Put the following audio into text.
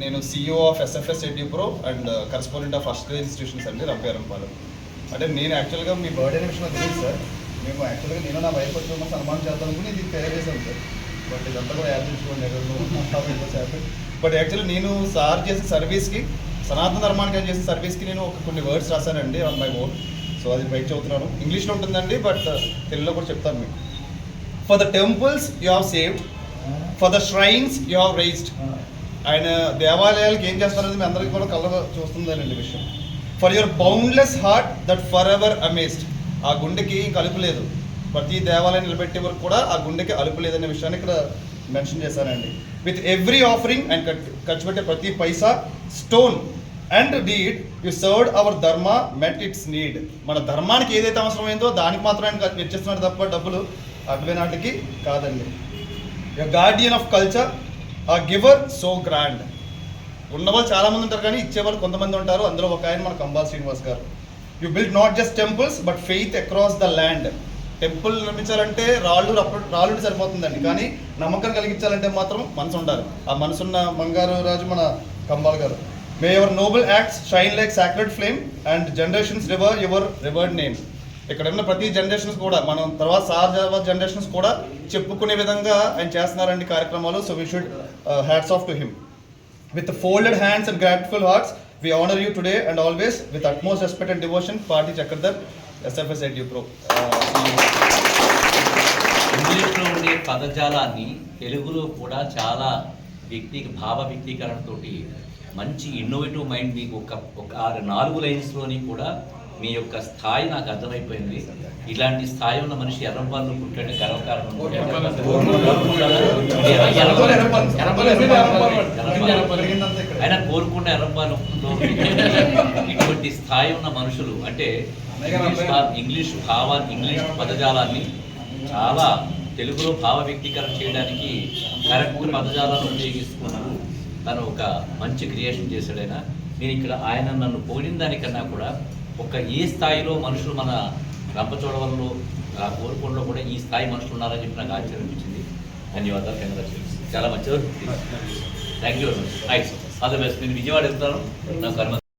నేను CEO of SFS EduPro and correspondent of first grade institutions అండి రంపేరంపాలెం. అంటే నేను యాక్చువల్గా మీ బర్త్డే విషయంలో తెలియదు సార్. మేము యాక్చువల్గా నేను నా వైఫ్ వచ్చి ఉన్న సన్మానం చేద్దాం అనుకుని ఇది తయారు చేశాను సార్. బట్ ఇదంతా కూడా యాడ్ చేసుకోండి. బట్ యాక్చువల్లీ నేను సార్ చేసిన సర్వీస్కి, సనాతన ధర్మానికి చేసిన సర్వీస్కి నేను కొన్ని వర్డ్స్ రాశానండి ఆన్ మై ఓన్. సో అది బయట చదువుతున్నాను, ఇంగ్లీష్లో ఉంటుందండి, బట్ తెలుగులో కూడా చెప్తాను మీకు. For the temples you have saved, for the shrines you have raised. ఆయన దేవాలయాలకు ఏం చేస్తారనేది మీ అందరికీ కూడా కళ్ళగా చూస్తుందనండి విషయం. For your boundless heart that for ever amazed. ఆ గుండెకి అలుపు లేదు, ప్రతి దేవాలయం నిలబెట్టే వరకు కూడా ఆ గుండెకి అలుపు లేదనే విషయాన్ని ఇక్కడ మెన్షన్ చేశానండి. విత్ ఎవ్రీ ఆఫరింగ్ అండ్ ఖర్చు పెట్టే ప్రతి పైసా, stone and deed you served our dharma మెట్ ఇట్స్ నీడ్. మన ధర్మానికి ఏదైతే అవసరమైందో దానికి మాత్రం ఆయన వెచ్చిస్తున్నారు తప్ప డబ్బులు అటువే నాటికి కాదండి. యువర్ గార్డియన్ ఆఫ్ కల్చర్, ఆ గివర్ సో గ్రాండ్. ఉన్నవాళ్ళు చాలామంది ఉంటారు కానీ ఇచ్చేవాళ్ళు కొంతమంది ఉంటారు, అందులో ఒక ఆయన మన Kambal Srinivas garu. You build not just temples but faith across the land. Temple నిర్మించాలంటే రాళ్ళు సరిపోతుందండి, కానీ నమ్మకం కలిగించాలంటే మాత్రం మనసు ఉండాలి. ఆ మనసున్న మంగారు రాజు మన Kambal garu. May your noble acts shine like sacred flame and generations revere your revered name. ఇక్కడ ఉన్న ప్రతి జనరేషన్స్ కూడా మనం తర్వాత జనరేషన్స్ కూడా చెప్పుకునే విధంగా ఆయన చేస్తున్నారండి కార్యక్రమాలు. So we should hats off to him. With folded hands and grateful hearts we honor you today and always with utmost respect and devotion. Party Chakradhar, SFS EduPro. ఇంగ్లీష్లో ఉండే పదజాలాన్ని తెలుగులో కూడా చాలా భావ వ్యక్తీకరణతోటి మంచి ఇన్నోవేటివ్ మైండ్ మీకు ఒక 4 లైన్స్లోని కూడా మీ యొక్క స్థాయి నాకు అర్థమైపోయింది. ఇలాంటి స్థాయి ఉన్న మనిషి ఎర్రంపాల్లో పుట్టాడు గర్వకారణం. ఆయన కోరుకున్న ఎర్రంపాలు ఇటువంటి స్థాయి ఉన్న మనుషులు అంటే ఇంగ్లీష్ పదజాలాన్ని చాలా తెలుగులో భావ వ్యక్తీకరణ చేయడానికి కరెక్ట్ పదజాలాన్ని ఉపయోగిస్తున్నారు. తను ఒక మంచి క్రియేషన్ చేశాడైనా. నేను ఇక్కడ ఆయన నన్ను పోలిన దానికన్నా కూడా ఏ స్థాయిలో మనుషులు మన రంపచోడవరంలో కోరుకోవడంలో కూడా ఈ స్థాయి మనుషులు ఉన్నారని చెప్పి నాకు ఆశ్చర్యం అనిపించింది. ధన్యవాదాలు, కంగ్రాచులేషన్స్. చాలా మంచిది. Thank you very much. All the best. నేను విజయవాడ వెళ్తాను. నాకు